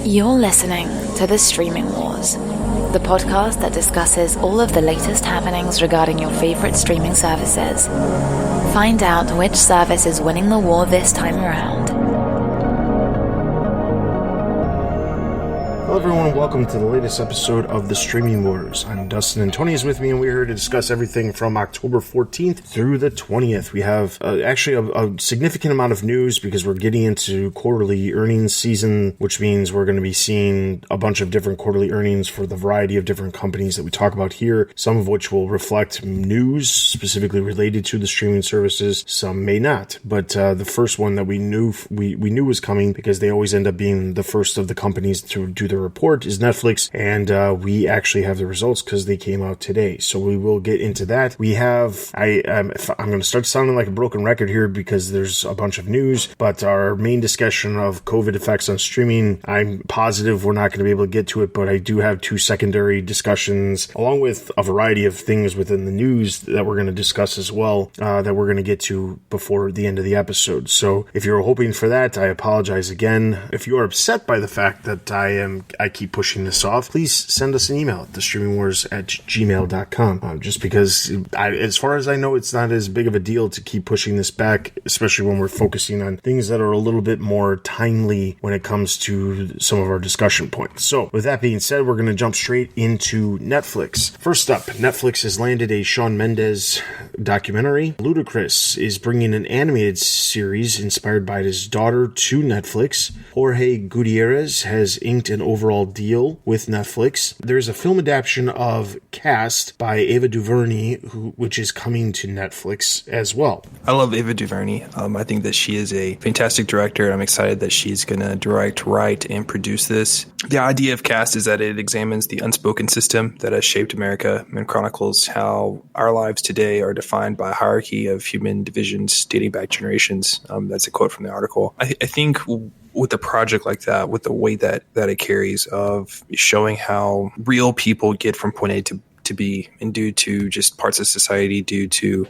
You're listening to The Streaming Wars, the podcast that discusses all of the latest happenings regarding your favorite streaming services. Find out which service is winning the war this time around. Hello everyone, and welcome to the latest episode of The Streaming Wars. I'm Dustin, and Tony is with me, and we're here to discuss everything from October 14th through the 20th. We have actually a significant amount of news because we're getting into quarterly earnings season, which means we're going to be seeing a bunch of different quarterly earnings for the variety of different companies that we talk about here, some of which will reflect news specifically related to the streaming services, some may not. But the first one that we knew was coming, because they always end up being the first of the companies to do the report, is Netflix, and we actually have the results because they came out today. So we will get into that. We have, I'm going to start sounding like a broken record here because there's a bunch of news, but our main discussion of COVID effects on streaming, I'm positive we're not going to be able to get to it, but I do have two secondary discussions along with a variety of things within the news that we're going to discuss as well, that we're going to get to before the end of the episode. So if you're hoping for that, I apologize again. If you are upset by the fact that I keep pushing this off, please send us an email at thestreamingwars@gmail.com. Just because, as far as I know, it's not as big of a deal to keep pushing this back, especially when we're focusing on things that are a little bit more timely when it comes to some of our discussion points. So, with that being said, we're going to jump straight into Netflix. First up, Netflix has landed a Shawn Mendes documentary. Ludacris is bringing an animated series inspired by his daughter to Netflix. Jorge Gutierrez has inked an overall deal with Netflix. There's a film adaptation of Cast by Ava DuVernay, which is coming to Netflix as well. I love Ava DuVernay. I think that she is a fantastic director. I'm excited that she's going to direct, write, and produce this. The idea of Cast is that it examines the unspoken system that has shaped America and chronicles how our lives today are defined by a hierarchy of human divisions dating back generations. That's a quote from the article. I think with a project like that, with the weight that it carries of showing how real people get from point A to B, and due to just parts of society, due to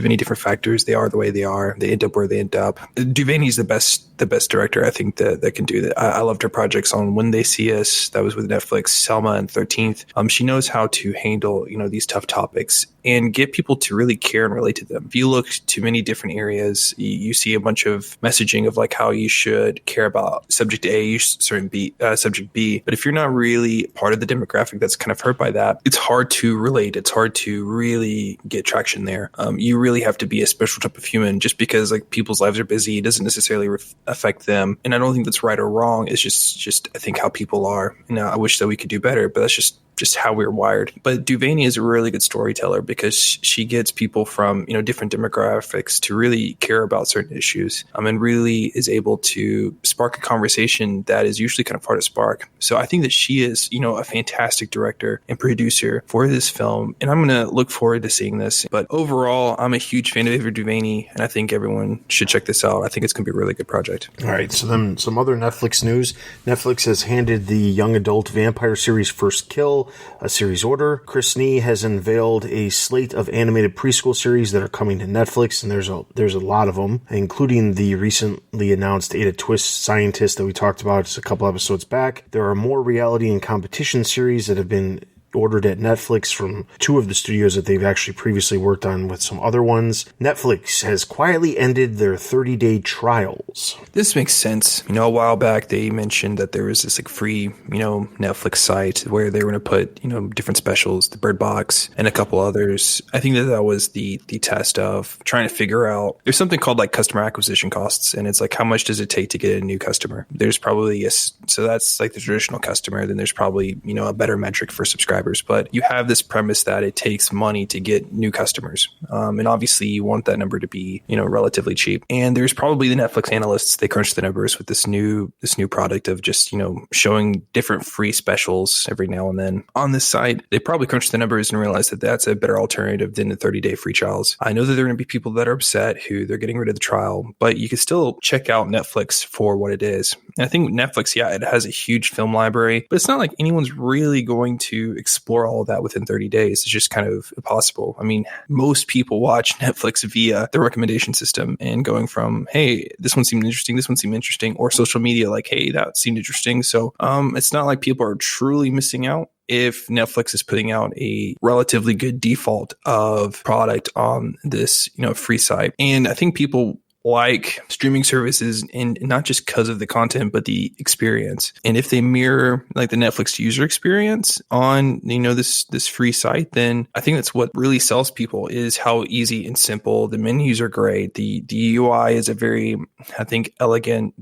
many different factors, they are the way they are. They end up where they end up. DuVernay's the best director, I think, that can do that. I loved her projects on When They See Us, that was with Netflix, Selma, and 13th. She knows how to handle, these tough topics and get people to really care and relate to them. If you look to many different areas, you see a bunch of messaging of like how you should care about subject A, you should subject B. But if you're not really part of the demographic that's kind of hurt by that, it's hard to relate. It's hard to really get traction there. You really have to be a special type of human. Just because like people's lives are busy, it doesn't necessarily affect them. And I don't think that's right or wrong. It's just I think how people are. I wish that we could do better, but that's just how we're wired. But DuVernay is a really good storyteller because she gets people from, different demographics to really care about certain issues, and really is able to spark a conversation that is usually kind of hard to spark. So I think that she is, a fantastic director and producer for this film, and I'm going to look forward to seeing this. But overall, I'm a huge fan of Ava DuVernay, and I think everyone should check this out. I think it's going to be a really good project. All right, so then some other Netflix news. Netflix has handed the young adult vampire series First Kill a series order. Chris Nee has unveiled a slate of animated preschool series that are coming to Netflix, and there's a lot of them, including the recently announced Ada Twist Scientist that we talked about just a couple episodes back. There are more reality and competition series that have been ordered at Netflix from two of the studios that they've actually previously worked on with some other ones. Netflix has quietly ended their 30-day trials. This makes sense. A while back they mentioned that there was this free, Netflix site where they were going to put, different specials, the Bird Box and a couple others. I think that was the test of trying to figure out, there's something called customer acquisition costs, and it's how much does it take to get a new customer? There's probably so that's the traditional customer. Then there's probably, a better metric for subscribers. But you have this premise that it takes money to get new customers. And obviously you want that number to be, relatively cheap. And there's probably the Netflix analysts, they crunch the numbers with this new product of just, showing different free specials every now and then on this site. They probably crunch the numbers and realize that that's a better alternative than the 30-day free trials. I know that there are going to be people that are upset who they're getting rid of the trial, but you can still check out Netflix for what it is. And I think Netflix, it has a huge film library, but it's not like anyone's really going to explore all of that within 30 days is just kind of impossible. I mean, most people watch Netflix via the recommendation system and going from, hey, this one seemed interesting, or social media, like, hey, that seemed interesting. So it's not like people are truly missing out if Netflix is putting out a relatively good default of product on this, free site. And I think people like streaming services, and not just because of the content, but the experience. And if they mirror like the Netflix user experience on, this free site, then I think that's what really sells people, is how easy and simple the menus are. Great. The UI is a very, I think, elegant.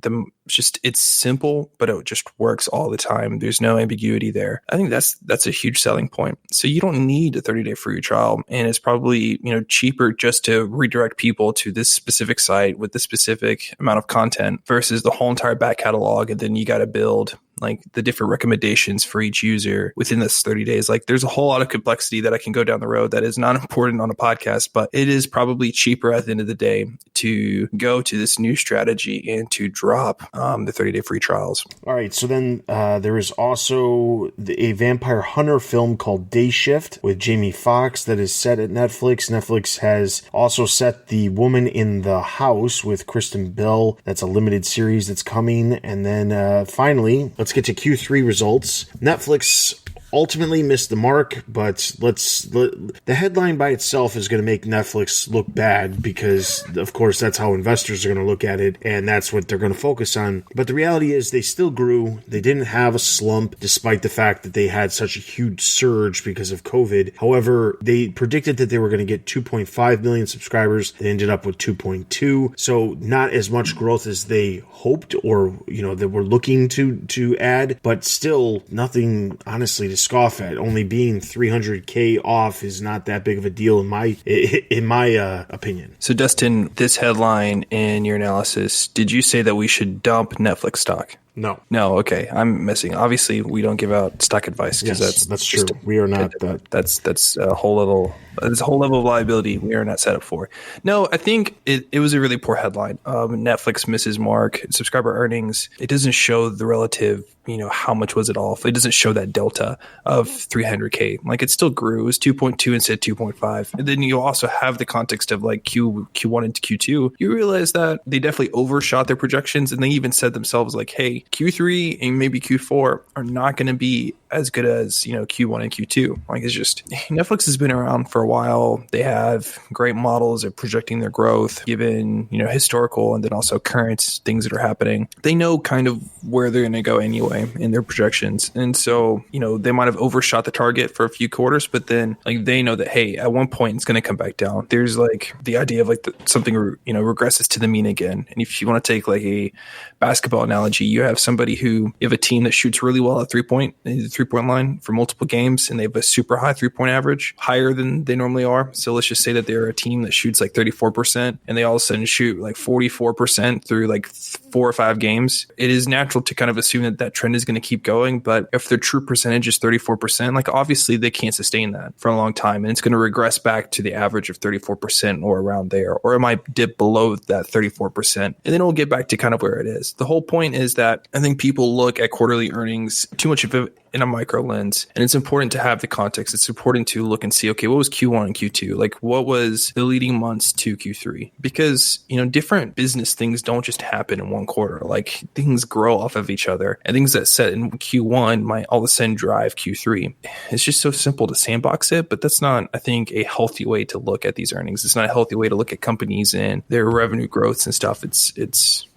It's simple, but it just works all the time. There's no ambiguity there. I think that's a huge selling point. So you don't need a 30-day free trial, and it's probably, cheaper just to redirect people to this specific site with this specific amount of content versus the whole entire back catalog. And then you got to build like the different recommendations for each user within this 30 days. Like there's a whole lot of complexity that I can go down the road that is not important on a podcast, but it is probably cheaper at the end of the day to go to this new strategy and to drop the 30-day free trials. All right. So then there is also a vampire hunter film called Day Shift with Jamie Foxx that is set at Netflix. Netflix has also set The Woman in the House with Kristen Bell. That's a limited series that's coming. And then finally, let's get to Q3 results. Netflix ultimately missed the mark, but the headline by itself is going to make Netflix look bad because, of course, that's how investors are going to look at it, and that's what they're going to focus on. But the reality is they still grew. They didn't have a slump, despite the fact that they had such a huge surge because of COVID. However, they predicted that they were going to get 2.5 million subscribers. They ended up with 2.2, so not as much growth as they hoped or, they were looking to add, but still nothing, honestly, to scoff at. Only being 300K off is not that big of a deal in my opinion. So Dustin, this headline in your analysis, did you say that we should dump Netflix stock? No. Okay. I'm missing. Obviously, we don't give out stock advice because that's true. We are not that. That's a whole level. There's a whole level of liability we are not set up for. No, I think it was a really poor headline. Netflix misses mark. Subscriber earnings. It doesn't show the relative. How much was it off? It doesn't show that delta of 300K. Like it still grew. It was 2.2 instead of 2.5. And then you also have the context of like Q1 into Q2. You realize that they definitely overshot their projections, and they even said themselves like, hey, Q3 and maybe Q4 are not going to be as good as, Q1 and Q2. Like it's just, Netflix has been around for a while. They have great models of projecting their growth given, historical and then also current things that are happening. They know kind of where they're going to go anyway in their projections. And so, they might have overshot the target for a few quarters, but then like they know that, hey, at one point it's going to come back down. There's like the idea of like something, regresses to the mean again. And if you want to take like a basketball analogy, you have a team that shoots really well at the three-point line for multiple games, and they have a super high three-point average, higher than they normally are. So let's just say that they're a team that shoots like 34%, and they all of a sudden shoot like 44% through like 4 or 5 games. It is natural to kind of assume that trend is going to keep going, but if their true percentage is 34%, like obviously they can't sustain that for a long time, and it's going to regress back to the average of 34% or around there, or it might dip below that 34%, and then it'll get back to kind of where it is. The whole point is that I think people look at quarterly earnings too much of it in a micro lens, and it's important to have the context. It's important to look and see, okay, what was Q1 and Q2? Like what was the leading months to Q3? Because, different business things don't just happen in one quarter. Like things grow off of each other, and things that set in Q1 might all of a sudden drive Q3. It's just so simple to sandbox it, but that's not, I think, a healthy way to look at these earnings. It's not a healthy way to look at companies and their revenue growths and stuff.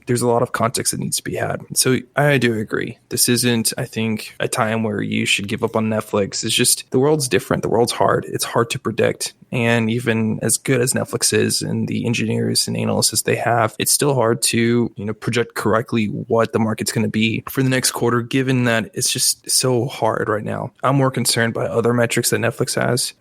There's a lot of context that needs to be had. So I do agree. This isn't, I think, a time where you should give up on Netflix. It's just the world's different. The world's hard. It's hard to predict. And even as good as Netflix is and the engineers and analysts they have, it's still hard to, project correctly what the market's going to be for the next quarter, given that it's just so hard right now. I'm more concerned by other metrics that Netflix has.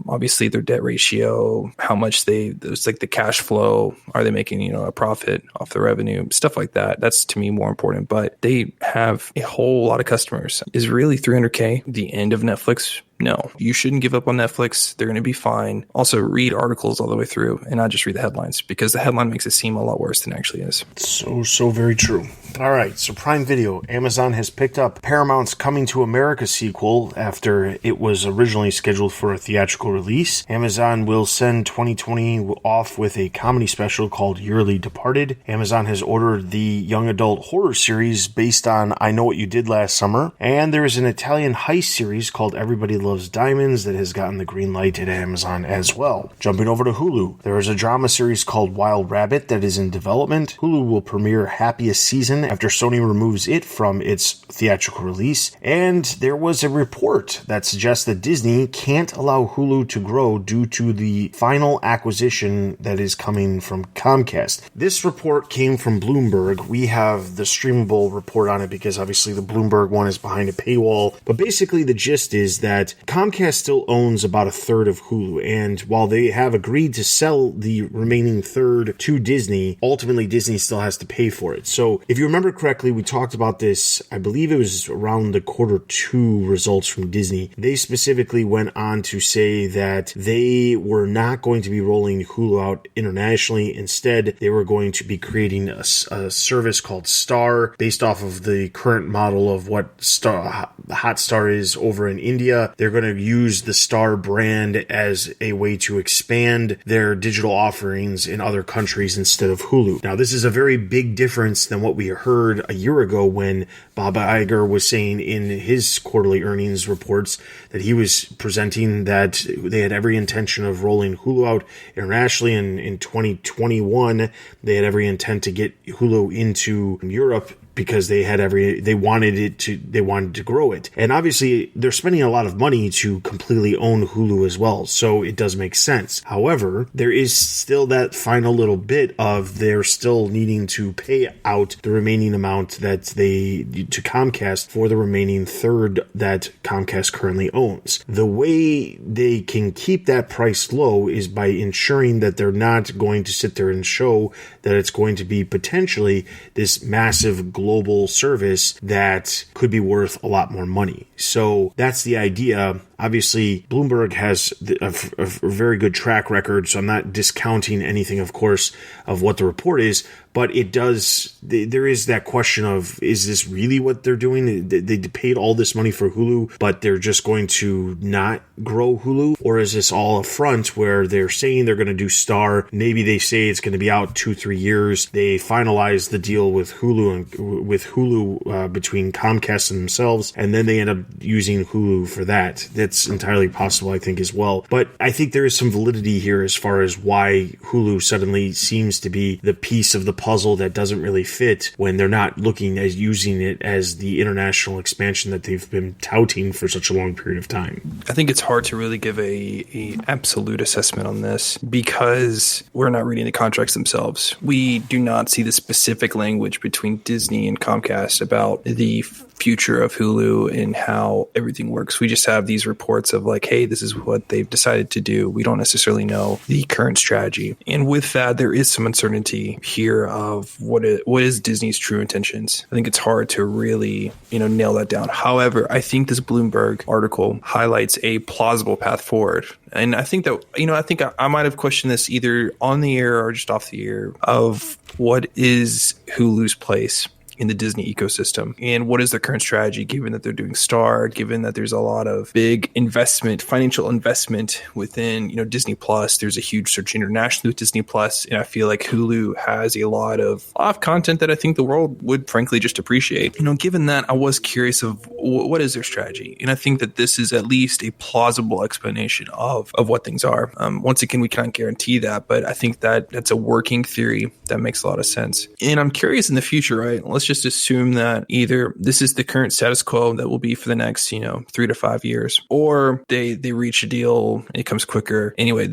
Obviously, their debt ratio, how much it's like the cash flow. Are they making, a profit off the revenue? Stuff like that. That's to me more important. But they have a whole lot of customers. Is really 300K the end of Netflix No, you shouldn't give up on Netflix. They're going to be fine. Also, read articles all the way through and not just read the headlines, because the headline makes it seem a lot worse than it actually is. So very true. All right, so Prime Video, Amazon has picked up Paramount's Coming to America sequel after it was originally scheduled for a theatrical release. Amazon will send 2020 off with a comedy special called Yearly Departed. Amazon has ordered the young adult horror series based on I Know What You Did Last Summer, and there is an Italian heist series called Everybody Loves Diamonds that has gotten the green light at Amazon as well. Jumping over to Hulu, there is a drama series called Wild Rabbit that is in development. Hulu will premiere Happiest Season after Sony removes it from its theatrical release, and there was a report that suggests that Disney can't allow Hulu to grow due to the final acquisition that is coming from Comcast. This report came from Bloomberg. We have the streamable report on it because obviously the Bloomberg one is behind a paywall, but basically the gist is that Comcast still owns about a third of Hulu, and while they have agreed to sell the remaining third to Disney, ultimately Disney still has to pay for it. So if you remember correctly, we talked about this, I believe it was around the Q2 results from Disney. They specifically went on to say that they were not going to be rolling Hulu out internationally. Instead, they were going to be creating a service called Star based off of the current model of what Hotstar is over in India. They're going to use the Star brand as a way to expand their digital offerings in other countries instead of Hulu. Now, this is a very big difference than what we heard a year ago when Bob Iger was saying in his quarterly earnings reports that he was presenting that they had every intention of rolling Hulu out internationally, and in 2021 they had every intent to get Hulu into Europe because they wanted to grow it. And obviously they're spending a lot of money to completely own Hulu as well, so it does make sense. However, there is still that final little bit of they're still needing to pay out the remaining amount that to Comcast for the remaining third that Comcast currently owns. The way they can keep that price low is by ensuring that they're not going to sit there and show that it's going to be potentially this massive global service that could be worth a lot more money. So that's the idea. Obviously, Bloomberg has a very good track record, so I'm not discounting anything, of course, of what the report is, but there is that question of, is this really what they're doing? They paid all this money for Hulu, but they're just going to not grow Hulu? Or is this all a front where they're saying they're going to do Star? Maybe they say it's going to be out 2-3 years. They finalize the deal with Hulu between Comcast and themselves, and then they end up using Hulu for that. That's entirely possible, I think, as well. But I think there is some validity here as far as why Hulu suddenly seems to be the piece of the puzzle that doesn't really fit when they're not looking at using it as the international expansion that they've been touting for such a long period of time. I think it's hard to really give a absolute assessment on this because we're not reading the contracts themselves. We do not see the specific language between Disney and Comcast about the future of Hulu and how everything works. We just have these reports of like, hey, this is what they've decided to do. We don't necessarily know the current strategy. And with that, there is some uncertainty here of what is Disney's true intentions. I think it's hard to really, nail that down. However, I think this Bloomberg article highlights a plausible path forward. And I think that, I might have questioned this either on the air or just off the air of what is Hulu's place in the Disney ecosystem and what is their current strategy, given that they're doing Star, given that there's a lot of big financial investment within, Disney Plus. There's a huge search internationally with Disney Plus, and I feel like Hulu has a lot of content that I think the world would frankly just appreciate. Given that, I was curious of what is their strategy, and I think that this is at least a plausible explanation of what things are. Once again, we can't guarantee that, but I think that that's a working theory that makes a lot of sense. And I'm curious in the future, right? Let's just assume that either this is the current status quo that will be for the next, 3 to 5 years, or they reach a deal and it comes quicker. Anyway,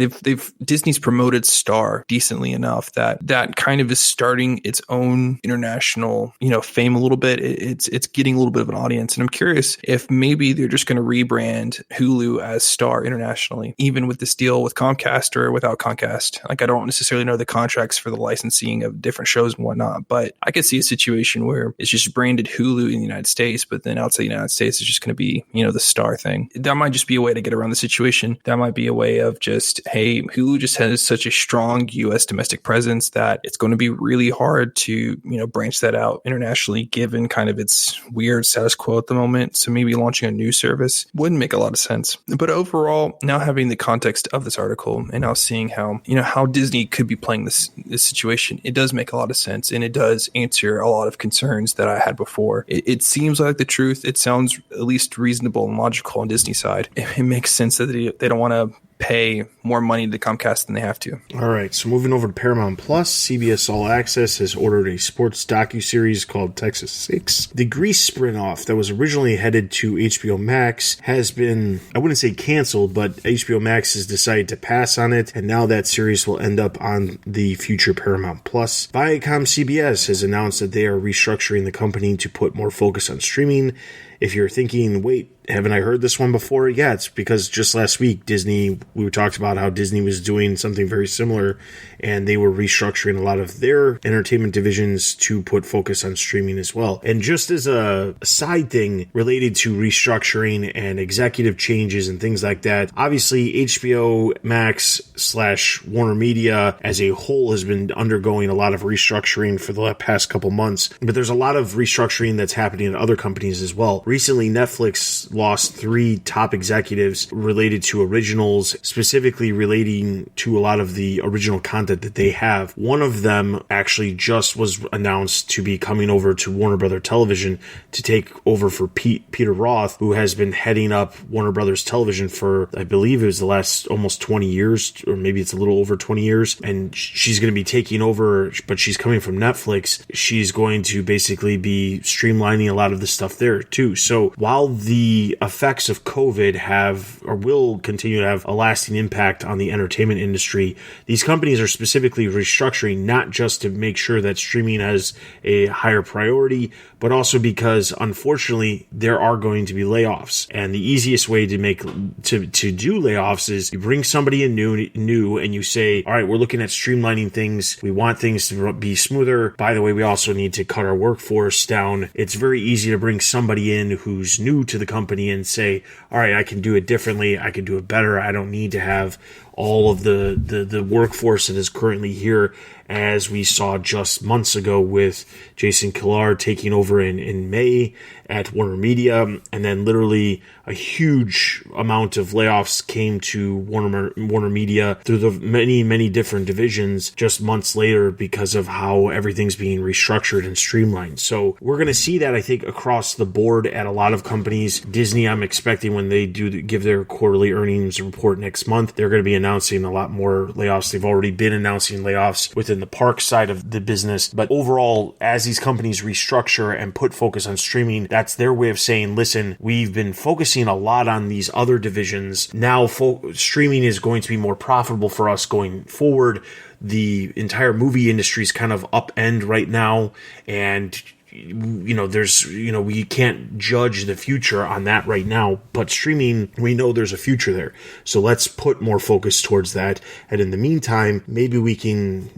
Disney's promoted Star decently enough that kind of is starting its own international, fame a little bit. It's getting a little bit of an audience. And I'm curious if maybe they're just going to rebrand Hulu as Star internationally, even with this deal with Comcast or without Comcast. Like, I don't necessarily know the contracts for the licensing of different shows and whatnot, but I could see a situation where it's just branded Hulu in the United States, but then outside the United States, it's just going to be, the Star thing. That might just be a way to get around the situation. That might be a way of just, hey, Hulu just has such a strong U.S. domestic presence that it's going to be really hard to, branch that out internationally, given kind of its weird status quo at the moment. So maybe launching a new service wouldn't make a lot of sense. But overall, now having the context of this article and now seeing how, how Disney could be playing this situation, it does make a lot of sense, and it does answer a lot of concerns that I had before. It seems like the truth. It sounds at least reasonable and logical on Disney's side. It makes sense that they don't want to pay more money to Comcast than they have to. All right, so moving over to Paramount Plus, CBS All Access has ordered a sports docuseries called Texas 6. The Grease spinoff that was originally headed to HBO Max has been, I wouldn't say canceled, but HBO Max has decided to pass on it, and now that series will end up on the future Paramount Plus. Viacom CBS has announced that they are restructuring the company to put more focus on streaming. If you're thinking, wait, haven't I heard this one before? Yeah, it's because just last week, we talked about how Disney was doing something very similar, and they were restructuring a lot of their entertainment divisions to put focus on streaming as well. And just as a side thing related to restructuring and executive changes and things like that, obviously HBO Max / Warner Media as a whole has been undergoing a lot of restructuring for the past couple months, but there's a lot of restructuring that's happening at other companies as well. Recently, Netflix lost 3 top executives related to originals, specifically relating to a lot of the original content that they have. One of them actually just was announced to be coming over to Warner Brothers Television to take over for Peter Roth, who has been heading up Warner Brothers Television for, I believe it was the last almost 20 years, or maybe it's a little over 20 years. And she's going to be taking over, but she's coming from Netflix. She's going to basically be streamlining a lot of the stuff there too. So while the effects of COVID have or will continue to have a lasting impact on the entertainment industry, these companies are specifically restructuring not just to make sure that streaming has a higher priority, but also because unfortunately there are going to be layoffs. And the easiest way to do layoffs is you bring somebody in new and you say, all right, we're looking at streamlining things. We want things to be smoother. By the way, we also need to cut our workforce down. It's very easy to bring somebody in who's new to the company and say, all right, I can do it differently. I can do it better. I don't need to have all of the workforce that is currently here, as we saw just months ago with Jason Kilar taking over in May at Warner Media, and then literally a huge amount of layoffs came to Warner Media through the many different divisions just months later because of how everything's being restructured and streamlined. So we're going to see that, I think, across the board at a lot of companies. Disney, I'm expecting when they do give their quarterly earnings report next month, they're going to be announcing a lot more layoffs. They've already been announcing layoffs within the park side of the business. But overall, as these companies restructure and put focus on streaming, that's their way of saying, listen, we've been focusing a lot on these other divisions. Now streaming is going to be more profitable for us going forward. The entire movie industry is kind of upend right now, and we can't judge the future on that right now, but streaming, we know there's a future there. So let's put more focus towards that. And in the meantime, maybe we can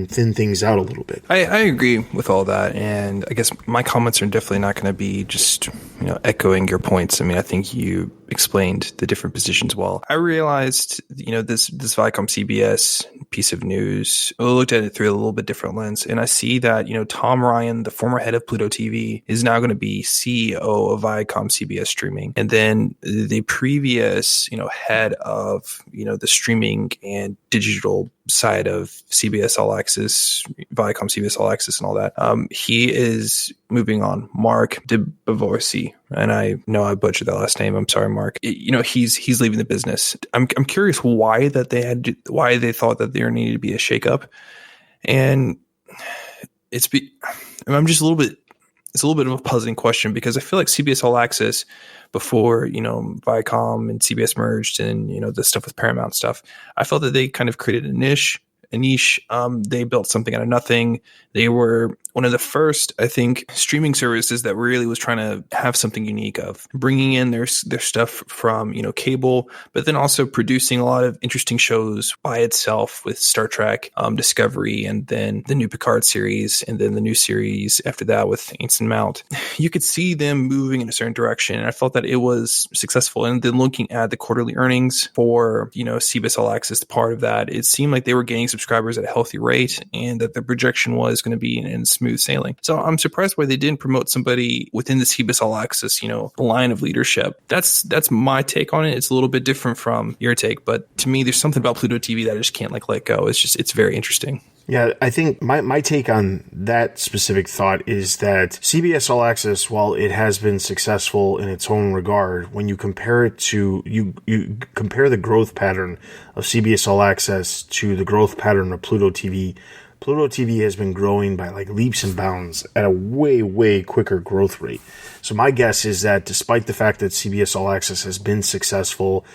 thin things out a little bit. I agree with all that. And I guess my comments are definitely not going to be just, echoing your points. I mean, I think you explained the different positions well. I realized, this Viacom CBS piece of news, I looked at it through a little bit different lens. And I see that, Tom Ryan, the former head of Pluto TV, is now going to be CEO of Viacom CBS Streaming. And then the previous, head of, the streaming and digital side of CBS All Access, Viacom CBS All Access and all that, he is moving on. Mark DeBavorsi, and I know I butchered that last name. I'm sorry, Mark. He's leaving the business. I'm curious why they thought that there needed to be a shakeup, and I'm just a little bit. It's a little bit of a puzzling question because I feel like CBS All Access before, Viacom and CBS merged and, the stuff with Paramount stuff, I felt that they kind of created a niche. They built something out of nothing. They were one of the first, I think, streaming services that really was trying to have something unique of bringing in their stuff from, cable, but then also producing a lot of interesting shows by itself with Star Trek, Discovery, and then the new Picard series, and then the new series after that with Anson Mount. You could see them moving in a certain direction, and I felt that it was successful. And then looking at the quarterly earnings for, CBS All Access, part of that, it seemed like they were gaining subscribers at a healthy rate, and that the projection was going to be in smooth sailing. So I'm surprised why they didn't promote somebody within the CBS All Access, line of leadership. That's my take on it. It's a little bit different from your take, but to me, there's something about Pluto TV that I just can't let go. It's very interesting. Yeah, I think my take on that specific thought is that CBS All Access, while it has been successful in its own regard, when you compare it to, you compare the growth pattern of CBS All Access to the growth pattern of Pluto TV has been growing by like leaps and bounds at a way, way quicker growth rate. So my guess is that despite the fact that CBS All Access has been successful,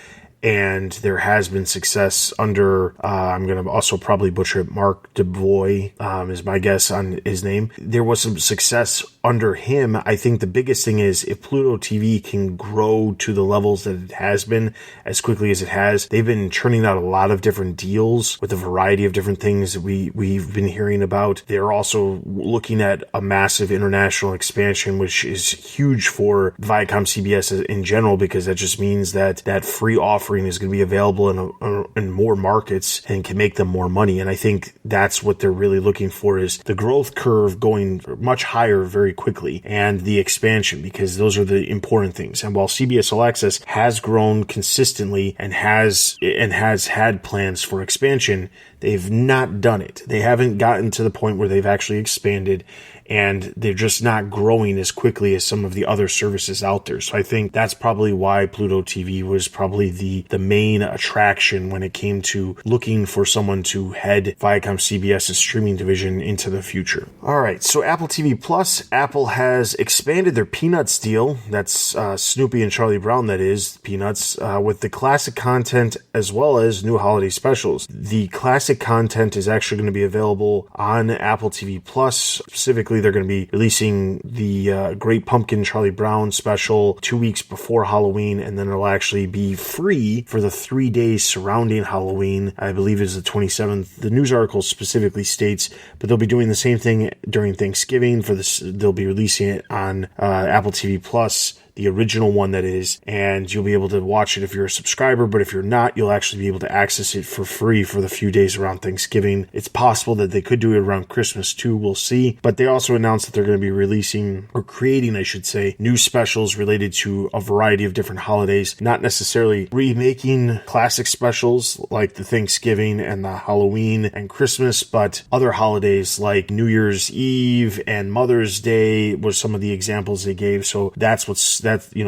and there has been success under, I'm going to also probably butcher it, Mark DeBoy is my guess on his name. There was some success under him. I think the biggest thing is if Pluto TV can grow to the levels that it has been as quickly as it has, they've been churning out a lot of different deals with a variety of different things that we've been hearing about. They're also looking at a massive international expansion, which is huge for Viacom CBS in general, because that just means that free offering is going to be available in more markets and can make them more money. And I think that's what they're really looking for, is the growth curve going much higher very quickly, and the expansion, because those are the important things. And while CBS All Access has grown consistently and has had plans for expansion, they've not done it. They haven't gotten to the point where they've actually expanded, and they're just not growing as quickly as some of the other services out there. So I think that's probably why Pluto TV was probably the main attraction when it came to looking for someone to head Viacom CBS's streaming division into the future. All right, so Apple TV Plus, Apple has expanded their Peanuts deal. That's Snoopy and Charlie Brown, that is, Peanuts, with the classic content as well as new holiday specials. The classic content is actually going to be available on Apple TV Plus. Specifically, they're going to be releasing the Great Pumpkin Charlie Brown special 2 weeks before Halloween, and then it'll actually be free for the 3 days surrounding Halloween. I believe it's the 27th. The news article specifically states, but they'll be doing the same thing during Thanksgiving. For this, they'll be releasing it on Apple TV Plus, the original one that is, and you'll be able to watch it if you're a subscriber, but if you're not, you'll actually be able to access it for free for the few days around Thanksgiving. It's possible that they could do it around Christmas too, we'll see, but they also announced that they're going to be releasing, or creating, I should say, new specials related to a variety of different holidays, not necessarily remaking classic specials like the Thanksgiving and the Halloween and Christmas, but other holidays like New Year's Eve and Mother's Day was some of the examples they gave. So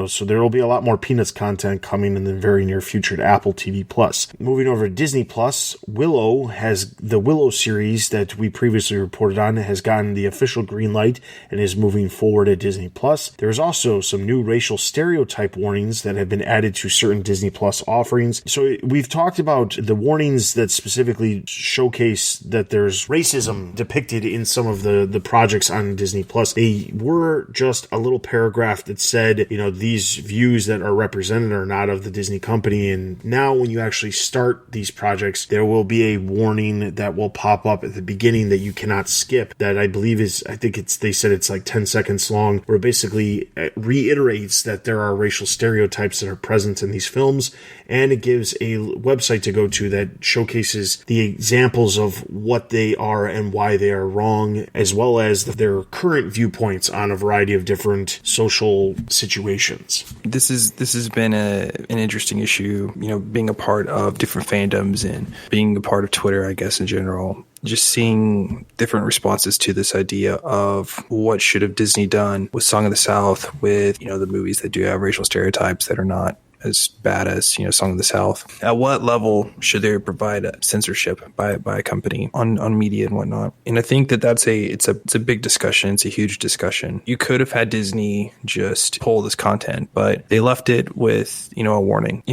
so there will be a lot more Peanuts content coming in the very near future to Apple TV Plus. Moving over to Disney Plus, the Willow series that we previously reported on has gotten the official green light and is moving forward at Disney Plus. There's also some new racial stereotype warnings that have been added to certain Disney Plus offerings. So we've talked about the warnings that specifically showcase that there's racism depicted in some of the projects on Disney Plus. They were just a little paragraph that said, these views that are represented are not of the Disney company. And now when you actually start these projects, there will be a warning that will pop up at the beginning that you cannot skip, that I believe they said it's like 10 seconds long, where it basically reiterates that there are racial stereotypes that are present in these films. And it gives a website to go to that showcases the examples of what they are and why they are wrong, as well as their current viewpoints on a variety of different social situations. This has been an interesting issue, being a part of different fandoms and being a part of Twitter, I guess, in general. Just seeing different responses to this idea of what should have Disney done with Song of the South, with, the movies that do have racial stereotypes that are not as bad as, Song of the South. At what level should they provide censorship by a company on media and whatnot? And I think it's a big discussion. It's a huge discussion. You could have had Disney just pull this content, but they left it with, a warning.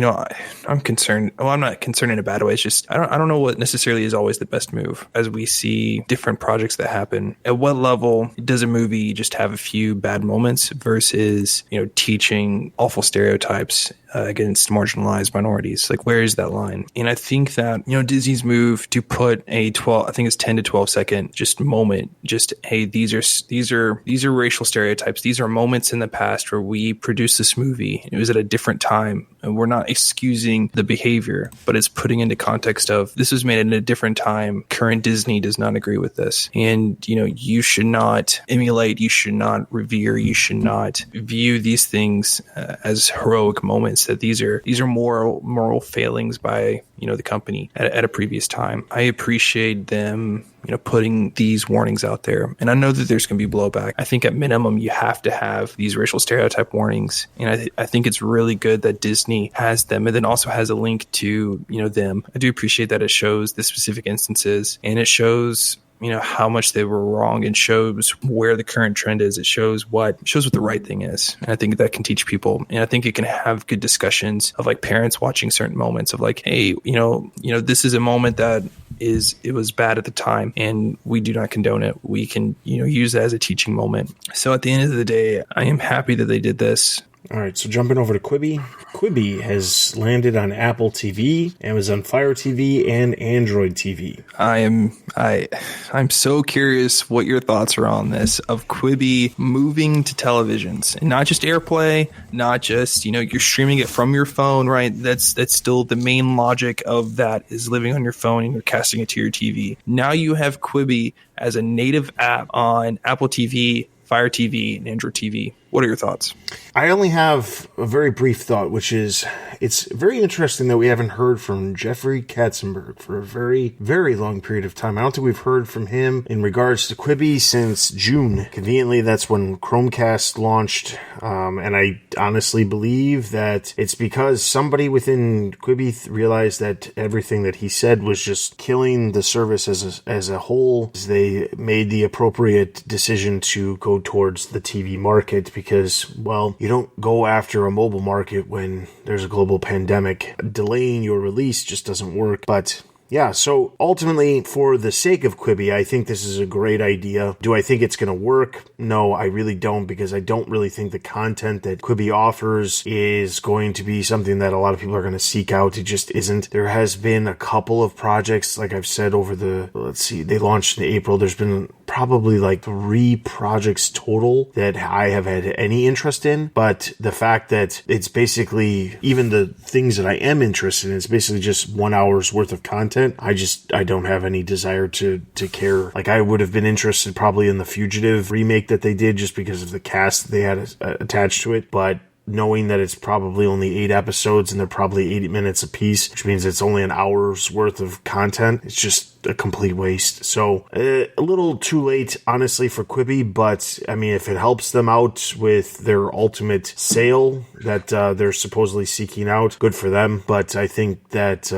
I'm concerned. Well, I'm not concerned in a bad way. It's just, I don't know what necessarily is always the best move as we see different projects that happen. At what level does a movie just have a few bad moments versus, teaching awful stereotypes against marginalized minorities? Like, where is that line? And I think that, Disney's move to put a 12, I think it's 10 to 12 second just moment, just, hey, these are racial stereotypes. These are moments in the past where we produced this movie. It was at a different time, and we're not excusing the behavior, but it's putting into context of this was made at a different time. Current Disney does not agree with this. And, you should not emulate, you should not revere, you should not view these things as heroic moments, that these are moral failings by, the company at a previous time. I appreciate them, putting these warnings out there. And I know that there's going to be blowback. I think at minimum, you have to have these racial stereotype warnings. And I think it's really good that Disney has them and then also has a link to, them. I do appreciate that it shows the specific instances, and it shows how much they were wrong, and shows where the current trend is. It shows what the right thing is. And I think that can teach people. And I think it can have good discussions of like parents watching certain moments of like, hey, this is a moment that it was bad at the time and we do not condone it. We can, use that as a teaching moment. So at the end of the day, I am happy that they did this. All right, so jumping over to Quibi. Quibi has landed on Apple TV, Amazon Fire TV, and Android TV. I'm so curious what your thoughts are on this, of Quibi moving to televisions, and not just AirPlay, not just, you're streaming it from your phone, right? That's still the main logic of that, is living on your phone and you're casting it to your TV. Now you have Quibi as a native app on Apple TV, Fire TV, and Android TV. What are your thoughts? I only have a very brief thought, which is it's very interesting that we haven't heard from Jeffrey Katzenberg for a very, very long period of time. I don't think we've heard from him in regards to Quibi since June. Conveniently, that's when Chromecast launched, and I honestly believe that it's because somebody within Quibi realized that everything that he said was just killing the service as a whole. They made the appropriate decision to go towards the TV market, because, well, you don't go after a mobile market when there's a global pandemic. Delaying your release just doesn't work. But yeah, so ultimately, for the sake of Quibi, I think this is a great idea. Do I think it's going to work? No, I really don't, because I don't really think the content that Quibi offers is going to be something that a lot of people are going to seek out. It just isn't. There has been a couple of projects, like I've said, over they launched in April. There's been probably like 3 projects total that I have had any interest in. But the fact that it's basically, even the things that I am interested in, it's basically just 1 hour's worth of content. I don't have any desire to care. Like, I would have been interested probably in the Fugitive remake that they did, just because of the cast they had attached to it. But knowing that it's probably only 8 episodes and they're probably 80 minutes a piece, which means it's only an hour's worth of content, it's just a complete waste. So a little too late, honestly, for Quibi. But I mean, if it helps them out with their ultimate sale that they're supposedly seeking out, good for them. But I think that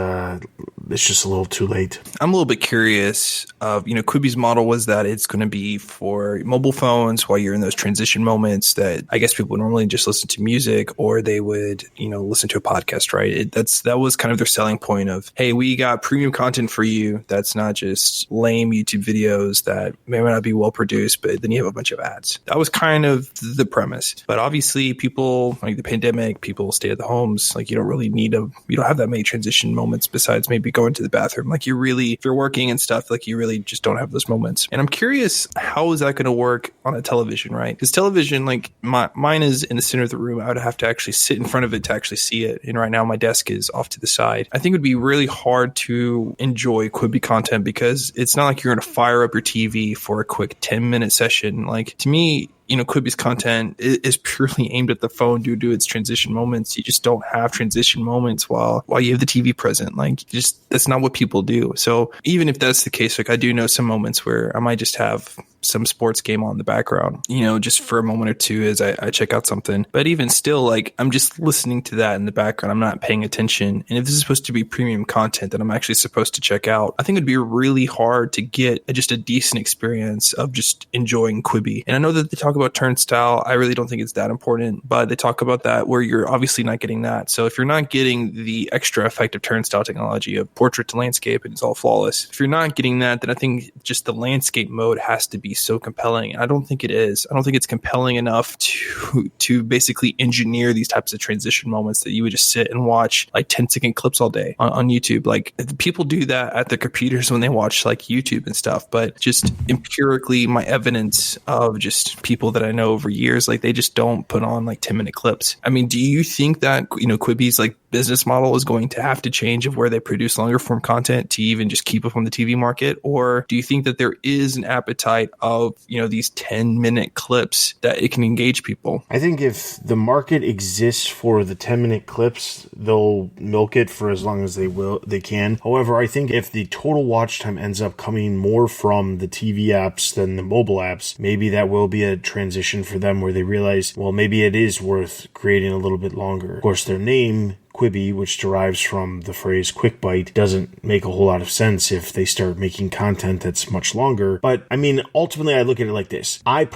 it's just a little too late. I'm a little bit curious of, Quibi's model was that it's going to be for mobile phones while you're in those transition moments that I guess people would normally just listen to music, or they would, listen to a podcast, right? That was kind of their selling point of, hey, we got premium content for you. That's not just lame YouTube videos that may or may not be well produced, but then you have a bunch of ads. That was kind of the premise. But obviously, people, like the pandemic, people stay at the homes. Like, you don't have that many transition moments besides maybe going to the bathroom. Like, if you're working and stuff, like, you really just don't have those moments. And I'm curious, how is that going to work on a television, right? Because television, like mine is in the center of the room. I would have to actually sit in front of it to actually see it. And right now my desk is off to the side. I think it would be really hard to enjoy Quibi content, because it's not like you're going to fire up your TV for a quick 10-minute session. Like, to me, Quibi's content is purely aimed at the phone due to its transition moments. You just don't have transition moments while you have the TV present. Like, that's not what people do. So even if that's the case, like, I do know some moments where I might just have some sports game on in the background, just for a moment or two as I check out something. But even still, like, I'm just listening to that in the background. I'm not paying attention. And if this is supposed to be premium content that I'm actually supposed to check out, I think it'd be really hard to get just a decent experience of just enjoying Quibi. And I know that they talk about turnstile. I really don't think it's that important, but they talk about that where you're obviously not getting that. So if you're not getting the extra effective turnstile technology of portrait to landscape and it's all flawless, if you're not getting that, then I think just the landscape mode has to be so compelling. I don't think it is. I don't think it's compelling enough to basically engineer these types of transition moments that you would just sit and watch like 10-second clips all day on YouTube. Like, people do that at their computers when they watch like YouTube and stuff, but just empirically, my evidence of just people that I know over years, like, they just don't put on like 10-minute clips. I mean, do you think that, Quibi's like business model is going to have to change of where they produce longer form content to even just keep up on the TV market? Or do you think that there is an appetite of, these 10-minute clips that it can engage people? I think if the market exists for the 10-minute clips, they'll milk it for as long as they can. However, I think if the total watch time ends up coming more from the TV apps than the mobile apps, maybe that will be a transition for them where they realize, well, maybe it is worth creating a little bit longer. Of course, their name, Quibi, which derives from the phrase quick bite, doesn't make a whole lot of sense if they start making content that's much longer. But I mean, ultimately, I look at it like this. I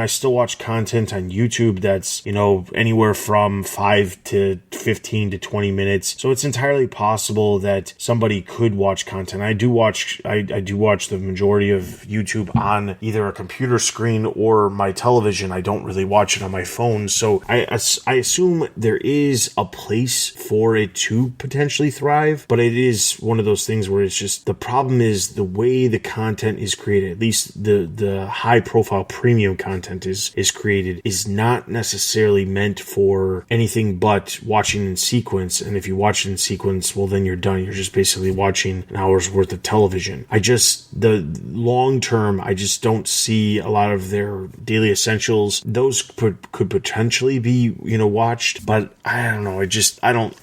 still watch content on YouTube that's, anywhere from 5 to 15 to 20 minutes. So it's entirely possible that somebody could watch content. I do watch the majority of YouTube on either a computer screen or my television. I don't really watch it on my phone. So I assume there is a place for it to potentially thrive, but it is one of those things where it's just, the problem is the way the content is created, at least the high profile premium content is created, is not necessarily meant for anything but watching in sequence. And if you watch it in sequence, well, then you're done. You're just basically watching an hour's worth of television. The long term, I just don't see a lot of their daily essentials. Those could potentially be, watched, but I don't know.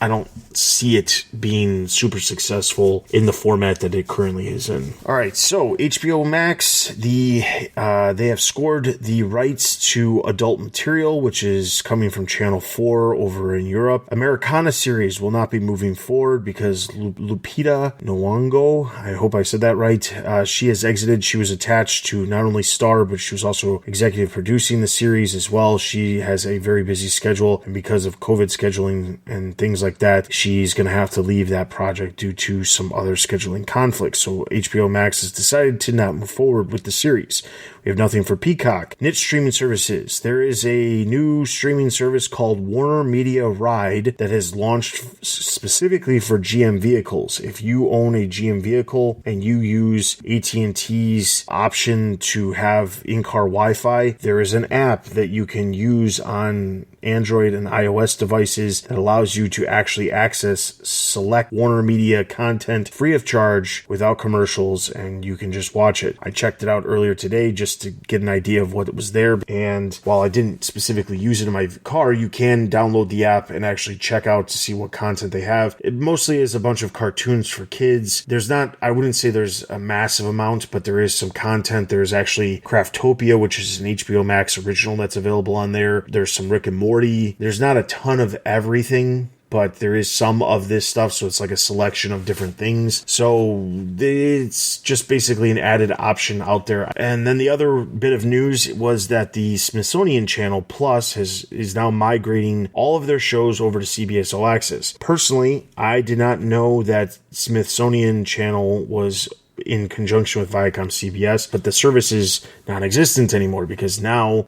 I don't see it being super successful in the format that it currently is in. All right, so HBO Max, they have scored the rights to adult material, which is coming from Channel 4 over in Europe. Americana series will not be moving forward because Lupita Nyong'o, I hope I said that right, she has exited. She was attached to not only star, but she was also executive producing the series as well. She has a very busy schedule, and because of COVID scheduling and things like that, she's going to have to leave that project due to some other scheduling conflicts. So HBO Max has decided to not move forward with the series. We have nothing for Peacock. Niche streaming services. There is a new streaming service called Warner Media Ride that has launched specifically for GM vehicles. If you own a GM vehicle and you use AT&T's option to have in-car Wi-Fi, there is an app that you can use on Android and iOS devices that allows you to actually access select Warner Media content free of charge without commercials, and you can just watch it. I checked it out earlier today just to get an idea of what was there, and while I didn't specifically use it in my car, you can download the app and actually check out to see what content they have. It mostly is a bunch of cartoons for kids. I wouldn't say there's a massive amount, but there is some content. There's actually Craftopia, which is an HBO Max original that's available on there. There's some Rick and Morty. There's not a ton of everything, but there is some of this stuff, so it's like a selection of different things. So it's just basically an added option out there. And then the other bit of news was that the Smithsonian Channel Plus is now migrating all of their shows over to CBS All Access. Personally, I did not know that Smithsonian Channel was in conjunction with Viacom CBS, but the service is non-existent anymore because now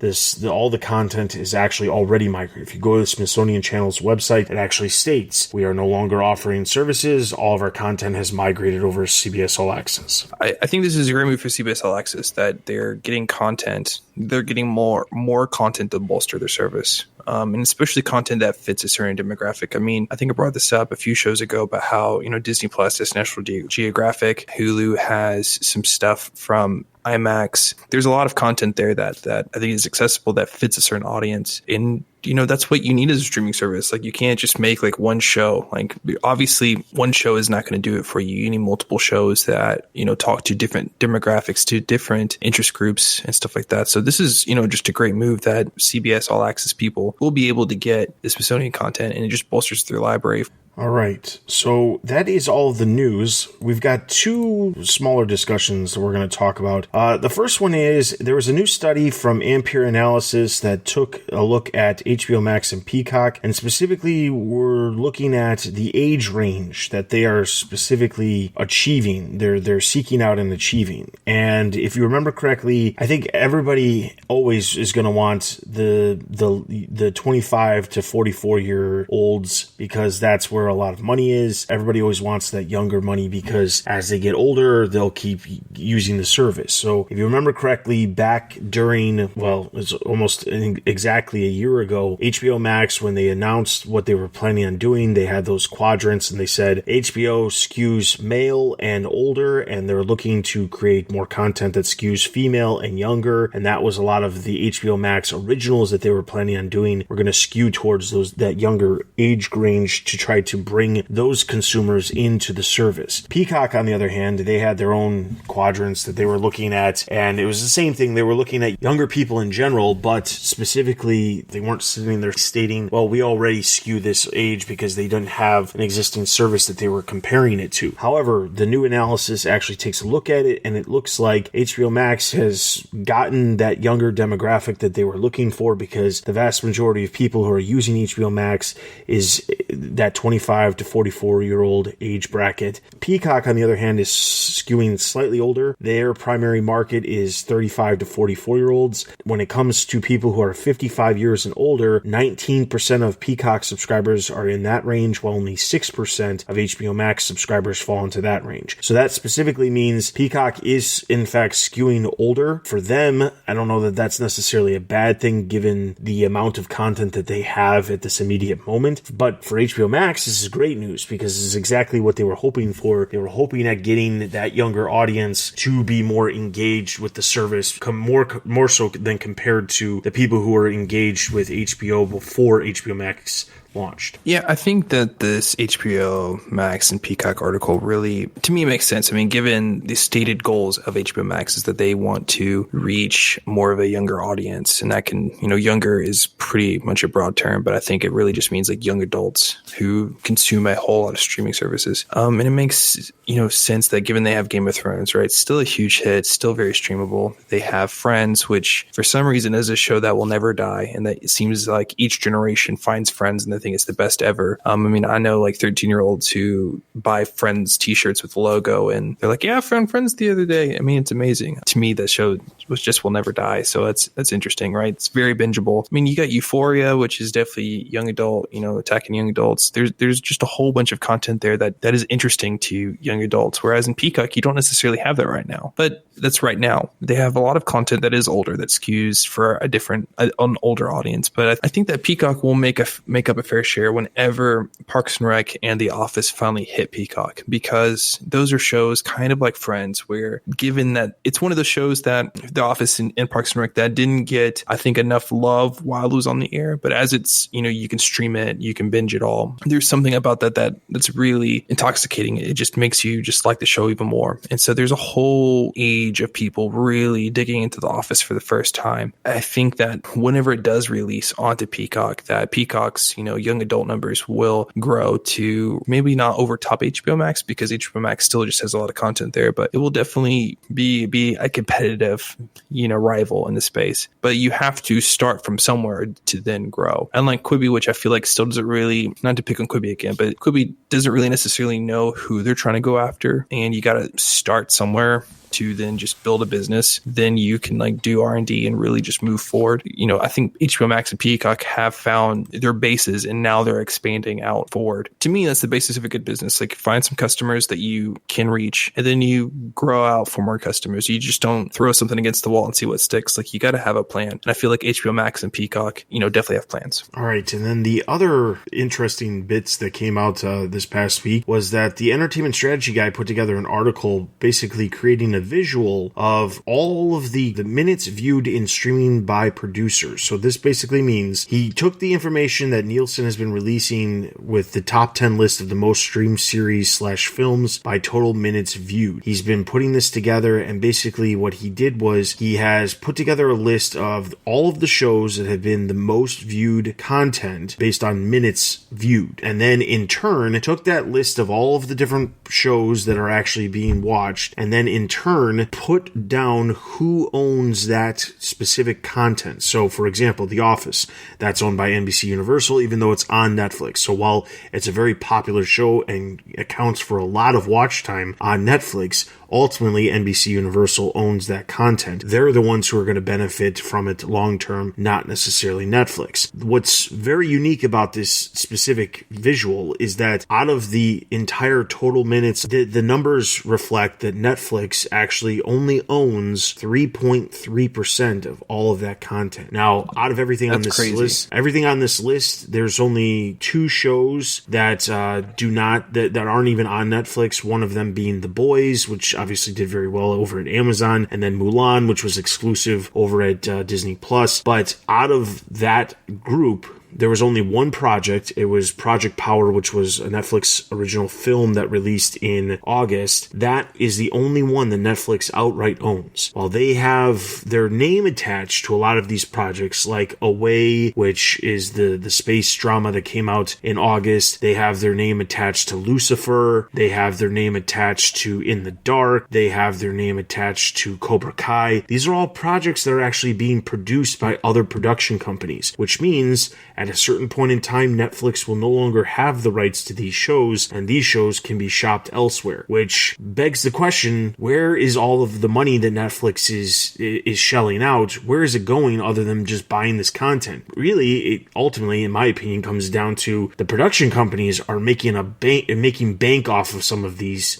all the content is actually already migrated. If you go to the Smithsonian Channel's website, it actually states we are no longer offering services. All of our content has migrated over to CBS All Access. I think this is a great move for CBS All Access, that they're getting content. They're getting more content to bolster their service. And especially content that fits a certain demographic. I mean, I think I brought this up a few shows ago about how, Disney Plus has National Geographic, Hulu has some stuff from IMAX. There's a lot of content there that I think is accessible, that fits a certain audience. And that's what you need as a streaming service. Like, you can't just make like one show. Like, obviously one show is not going to do it for you. You need multiple shows that, talk to different demographics, to different interest groups and stuff like that. So this is, just a great move that CBS All Access people will be able to get the Smithsonian content, and it just bolsters their library. All right, so that is all of the news. We've got two smaller discussions that we're going to talk about. The first one is there was a new study from Ampere Analysis that took a look at HBO Max and Peacock, and specifically we're looking at the age range that they are specifically achieving. They're seeking out and achieving. And if you remember correctly, I think everybody always is going to want the 25 to 44-year-olds because that's where a lot of money is. Everybody always wants that younger money because as they get older, they'll keep using the service. So if you remember correctly, back during, it's almost exactly a year ago, HBO Max, when they announced what they were planning on doing, they had those quadrants and they said HBO skews male and older, and they're looking to create more content that skews female and younger. And that was a lot of the HBO Max originals that they were planning on doing. We're going to skew towards that younger age range to try to bring those consumers into the service. Peacock, on the other hand, they had their own quadrants that they were looking at, and it was the same thing. They were looking at younger people in general, but specifically, they weren't sitting there stating, well, we already skew this age because they didn't have an existing service that they were comparing it to. However, the new analysis actually takes a look at it, and it looks like HBO Max has gotten that younger demographic that they were looking for, because the vast majority of people who are using HBO Max is that 25 to 44-year-old age bracket. Peacock, on the other hand, is skewing slightly older. Their primary market is 35 to 44-year-olds. When it comes to people who are 55 years and older, 19% of Peacock subscribers are in that range, while only 6% of HBO Max subscribers fall into that range. So that specifically means Peacock is, in fact, skewing older. For them, I don't know that that's necessarily a bad thing given the amount of content that they have at this immediate moment. But for HBO Max, this is great news because this is exactly what they were hoping for. They were hoping at getting that younger audience to be more engaged with the service, more so than compared to the people who were engaged with HBO before HBO Max launched. Yeah, I think that this HBO Max and Peacock article really, to me, makes sense. I mean, given the stated goals of HBO Max is that they want to reach more of a younger audience, and that can, younger is pretty much a broad term, but I think it really just means like young adults who consume a whole lot of streaming services. And it makes, sense that given they have Game of Thrones, right? Still a huge hit, still very streamable. They have Friends, which for some reason is a show that will never die, and that it seems like each generation finds Friends and think it's the best ever. I know like 13-year-olds who buy Friends t-shirts with the logo, and they're like, yeah, I found Friends the other day. I mean, it's amazing. To me, that show will never die. So that's interesting, right? It's very bingeable. I mean, you got Euphoria, which is definitely young adult, attacking young adults. There's just a whole bunch of content there that is interesting to young adults. Whereas in Peacock, you don't necessarily have that right now. But that's right now. They have a lot of content that is older, that skews for an older audience. But I think that Peacock will make up a fair share whenever Parks and Rec and The Office finally hit Peacock, because those are shows kind of like Friends, where given that it's one of the shows that The Office and Parks and Rec that didn't get, I think, enough love while it was on the air, but as it's, you can stream it, you can binge it all. There's something about that's really intoxicating. It just makes you just like the show even more. And so there's a whole age of people really digging into The Office for the first time. I think that whenever it does release onto Peacock, that Peacock's, young adult numbers will grow to maybe not overtop HBO Max, because HBO Max still just has a lot of content there, but it will definitely be a competitive, rival in the space. But you have to start from somewhere to then grow. Unlike Quibi, which I feel like still doesn't really, not to pick on Quibi again, but Quibi doesn't really necessarily know who they're trying to go after, and you got to start somewhere to then just build a business. Then you can do R&D and really just move forward. I think HBO Max and Peacock have found their bases, and now they're expanding out forward. To me, that's the basis of a good business. Like, find some customers that you can reach, and then you grow out for more customers. You just don't throw something against the wall and see what sticks. Like, you got to have a plan. And I feel like HBO Max and Peacock, definitely have plans. All right. And then the other interesting bits that came out this past week was that the Entertainment Strategy Guy put together an article basically creating a a visual of all of the minutes viewed in streaming by producers. So this basically means he took the information that Nielsen has been releasing with the top 10 list of the most streamed series / films by total minutes viewed. He's been putting this together, and basically what he did was he has put together a list of all of the shows that have been the most viewed content based on minutes viewed, and then in turn took that list of all of the different shows that are actually being watched, and then in turn put down who owns that specific content. So for example, The Office, that's owned by NBC Universal, even though it's on Netflix. So while it's a very popular show and accounts for a lot of watch time on Netflix, ultimately NBC Universal owns that content. They're the ones who are going to benefit from it long term, not necessarily Netflix. What's very unique about this specific visual is that out of the entire total minutes, the numbers reflect that Netflix actually only owns 3.3% of all of that content. Now, out of everything on this list, there's only 2 shows that that aren't even on Netflix. One of them being The Boys, which obviously did very well over at Amazon, and then Mulan, which was exclusive over at Disney Plus. But out of that group, there was only one project. It was Project Power, which was a Netflix original film that released in August. That is the only one that Netflix outright owns. While they have their name attached to a lot of these projects, like Away, which is the space drama that came out in August. They have their name attached to Lucifer. They have their name attached to In the Dark. They have their name attached to Cobra Kai. These are all projects that are actually being produced by other production companies, which means at a certain point in time, Netflix will no longer have the rights to these shows, and these shows can be shopped elsewhere, which begs the question, where is all of the money that Netflix is shelling out? Where is it going other than just buying this content? Really, it ultimately, in my opinion, comes down to the production companies are making bank off of some of these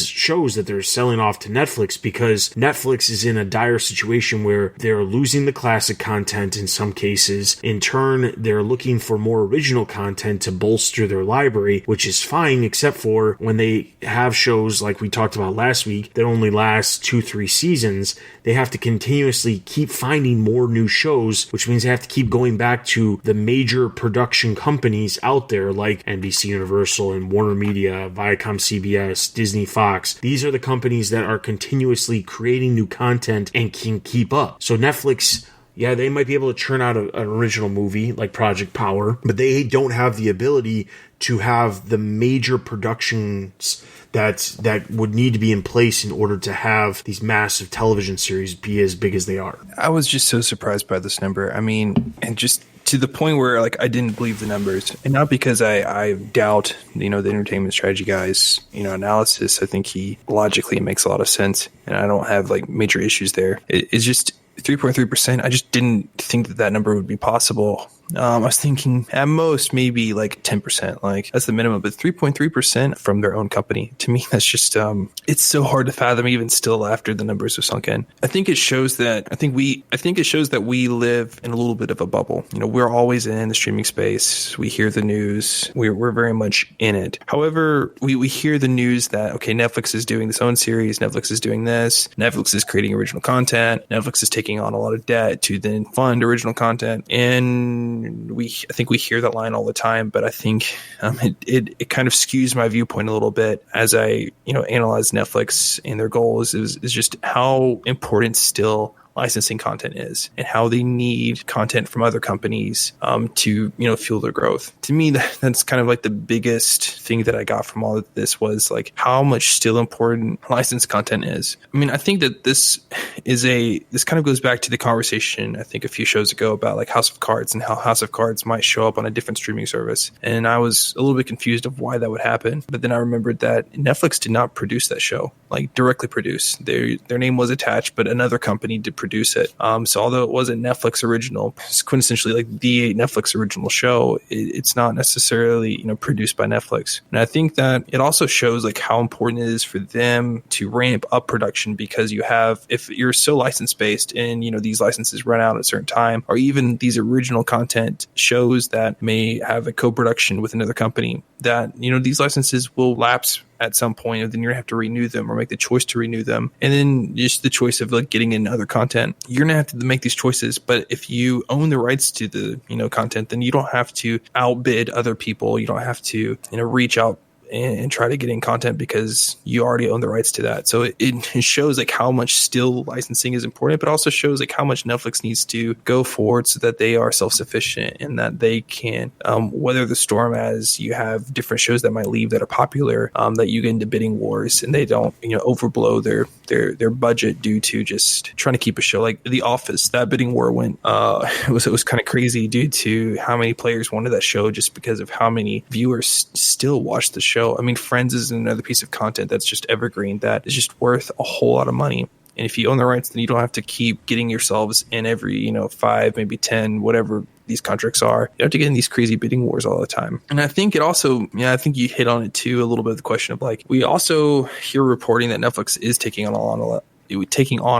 shows that they're selling off to Netflix, because Netflix is in a dire situation where they're losing the classic content in some cases. In turn, they're looking for more original content to bolster their library, which is fine, except for when they have shows like we talked about last week that only last 2-3 seasons. They have to continuously keep finding more new shows, which means they have to keep going back to the major production companies out there like NBC Universal and Warner Media, Viacom CBS, Disney Fox. These are the companies that are continuously creating new content and can keep up. So Netflix, yeah, they might be able to churn out an original movie like Project Power, but they don't have the ability to have the major productions that would need to be in place in order to have these massive television series be as big as they are. I was just so surprised by this number. I mean, and just to the point where like I didn't believe the numbers, and not because I doubt the entertainment strategy guy's analysis. I think he logically makes a lot of sense, and I don't have like major issues there. It's just 3.3%. I just didn't think that number would be possible. I was thinking at most maybe like 10%, like that's the minimum, but 3.3% from their own company. To me, that's just, it's so hard to fathom even still after the numbers have sunk in. I think it shows that, I think it shows that we live in a little bit of a bubble. We're always in the streaming space. We hear the news. We're very much in it. However, we hear the news that, okay, Netflix is doing its own series. Netflix is doing this. Netflix is creating original content. Netflix is taking on a lot of debt to then fund original content. And I think we hear that line all the time, but I think it kind of skews my viewpoint a little bit as I analyze Netflix and their goals is just how important still licensing content is and how they need content from other companies to fuel their growth. To me, that's kind of like the biggest thing that I got from all of this was like how much still important licensed content is. I mean, I think that this kind of goes back to the conversation I think a few shows ago about like House of Cards and how House of Cards might show up on a different streaming service. And I was a little bit confused of why that would happen. But then I remembered that Netflix did not produce that show, like directly produce. Their name was attached, but another company did produce it. So although it was a Netflix original, it's quintessentially like the Netflix original show, it's not necessarily produced by Netflix. And I think that it also shows like how important it is for them to ramp up production, because if you're so license based and these licenses run out at a certain time, or even these original content shows that may have a co-production with another company, that these licenses will lapse at some point, and then you're gonna have to renew them or make the choice to renew them. And then just the choice of like getting in other content. You're gonna have to make these choices. But if you own the rights to the, content, then you don't have to outbid other people. You don't have to, reach out and try to get in content because you already own the rights to that. So it shows like how much still licensing is important, but also shows like how much Netflix needs to go forward so that they are self-sufficient and that they can weather the storm as you have different shows that might leave that are popular, that you get into bidding wars and they don't, overblow their budget due to just trying to keep a show. Like The Office, that bidding war went, it was kind of crazy due to how many players wanted that show just because of how many viewers still watch the show. I mean, Friends is another piece of content that's just evergreen that is just worth a whole lot of money. And if you own the rights, then you don't have to keep getting yourselves in every, 5, maybe 10, whatever these contracts are. You don't have to get in these crazy bidding wars all the time. And I think it also, I think you hit on it too, a little bit of the question of like, we also hear reporting that Netflix is taking on a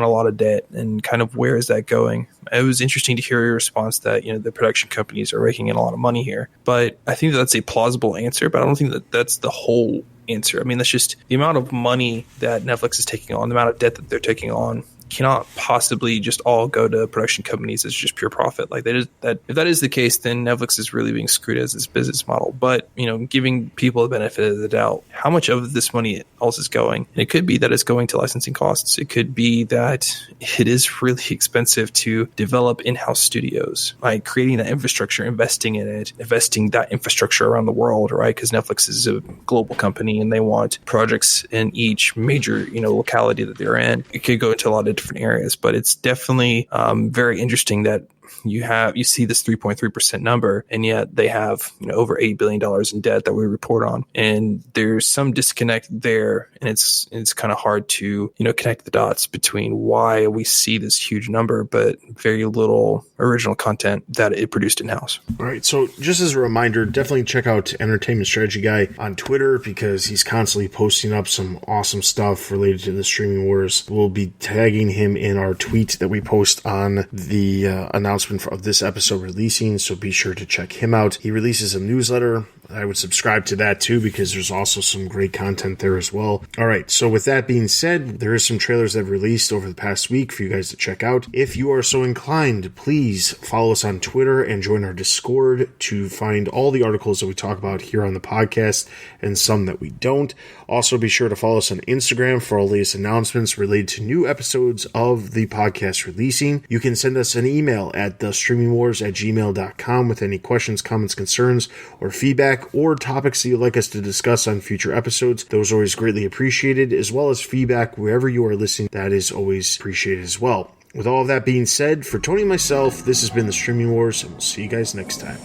lot of debt, and kind of where is that going? It was interesting to hear your response that, the production companies are raking in a lot of money here. But I think that's a plausible answer, but I don't think that that's the whole answer. I mean, that's just the amount of money that Netflix is taking on, the amount of debt that they're taking on cannot possibly just all go to production companies as just pure profit. Like if that is the case, then Netflix is really being screwed as its business model. But, giving people the benefit of the doubt, how much of this money else is going? And it could be that it's going to licensing costs. It could be that it is really expensive to develop in-house studios, like creating that infrastructure, investing in it, investing that infrastructure around the world, right? Because Netflix is a global company and they want projects in each major, locality that they're in. It could go into a lot of different areas, but it's definitely very interesting that you see this 3.3% number, and yet they have over $8 billion in debt that we report on, and there's some disconnect there, and it's kind of hard to connect the dots between why we see this huge number but very little original content that it produced in-house. All right, so just as a reminder, definitely check out Entertainment Strategy Guy on Twitter because he's constantly posting up some awesome stuff related to the streaming wars. We'll be tagging him in our tweet that we post on the announcement of this episode releasing, so be sure to check him out. He releases a newsletter. I would subscribe to that too because there's also some great content there as well. All right, so with that being said, there is some trailers that have released over the past week for you guys to check out. If you are so inclined, please follow us on Twitter and join our Discord to find all the articles that we talk about here on the podcast and some that we don't. Also, be sure to follow us on Instagram for all latest announcements related to new episodes of the podcast releasing. You can send us an email at thestreamingwars@gmail.com with any questions, comments, concerns, or feedback, or topics that you'd like us to discuss on future episodes. Those are always greatly appreciated, as well as feedback wherever you are listening. That is always appreciated as well. With all of that being said, for Tony and myself, this has been The Streaming Wars, and we'll see you guys next time.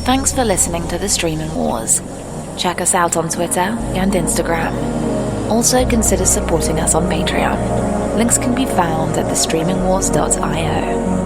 Thanks for listening to The Streaming Wars. Check us out on Twitter and Instagram. Also consider supporting us on Patreon. Links can be found at thestreamingwars.io.